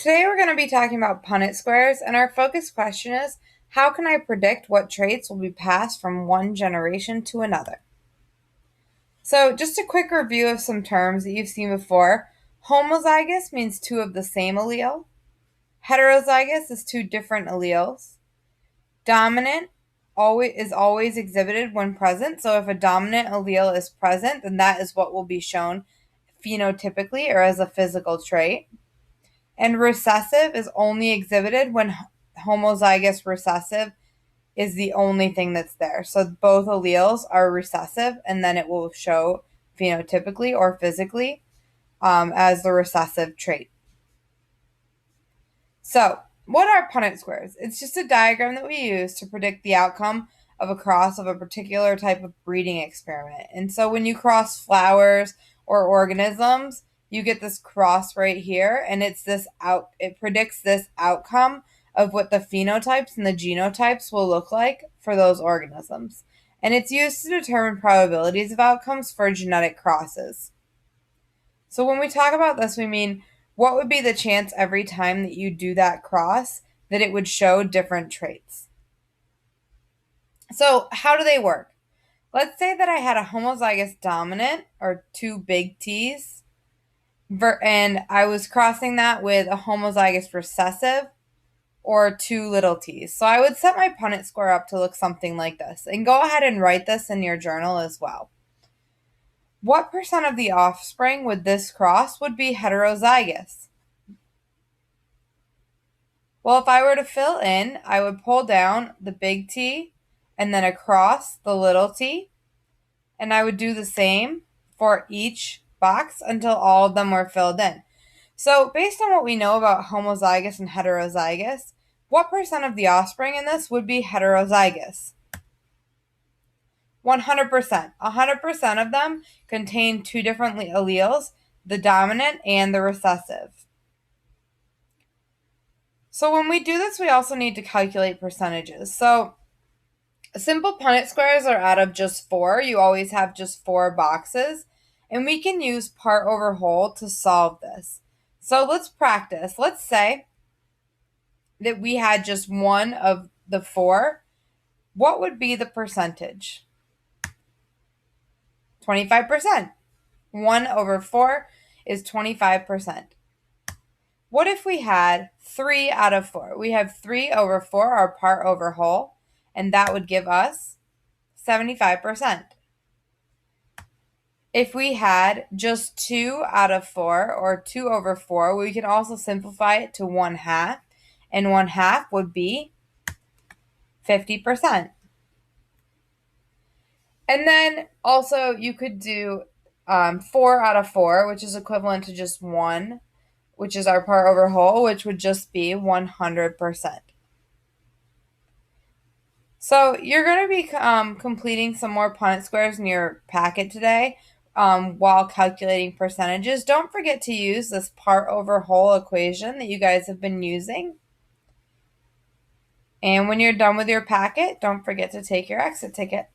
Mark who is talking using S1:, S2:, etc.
S1: Today we're going to be talking about Punnett squares, and our focus question is, how can I predict what traits will be passed from one generation to another? So just a quick review of some terms that you've seen before. Homozygous means two of the same allele. Heterozygous is two different alleles. Dominant is always exhibited when present. So if a dominant allele is present, then that is what will be shown phenotypically or as a physical trait. And recessive is only exhibited when homozygous recessive is the only thing that's there. So both alleles are recessive, and then it will show phenotypically or physically as the recessive trait. So what are Punnett squares? It's just a diagram that we use to predict the outcome of a cross of a particular type of breeding experiment. And so when you cross flowers or organisms, you get this cross right here, and it predicts this outcome of what the phenotypes and the genotypes will look like for those organisms. And it's used to determine probabilities of outcomes for genetic crosses. So when we talk about this, we mean what would be the chance every time that you do that cross that it would show different traits. So how do they work? Let's say that I had a homozygous dominant, or two big T's, and I was crossing that with a homozygous recessive, or two little t's. So I would set my Punnett square up to look something like this. And go ahead and write this in your journal as well. What percent of the offspring with this cross would be heterozygous? Well, if I were to fill in, I would pull down the big T and then across the little t. And I would do the same for each box until all of them were filled in. So based on what we know about homozygous and heterozygous, what percent of the offspring in this would be heterozygous? 100%. 100% of them contain two different alleles, the dominant and the recessive. So when we do this, we also need to calculate percentages. So simple Punnett squares are out of just 4. You always have just 4 boxes. And we can use part over whole to solve this. So let's practice. Let's say that we had just one of the 4. What would be the percentage? 25%. 1 over 4 is 25%. What if we had 3 out of 4? We have 3 over 4, our part over whole, and that would give us 75%. If we had just 2 out of 4, or 2 over 4, we can also simplify it to 1/2, and 1/2 would be 50%. And then also you could do 4 out of 4, which is equivalent to just 1, which is our part over whole, which would just be 100%. So you're going to be completing some more Punnett squares in your packet today while calculating percentages. Don't forget to use this part over whole equation that you guys have been using. And when you're done with your packet, don't forget to take your exit ticket.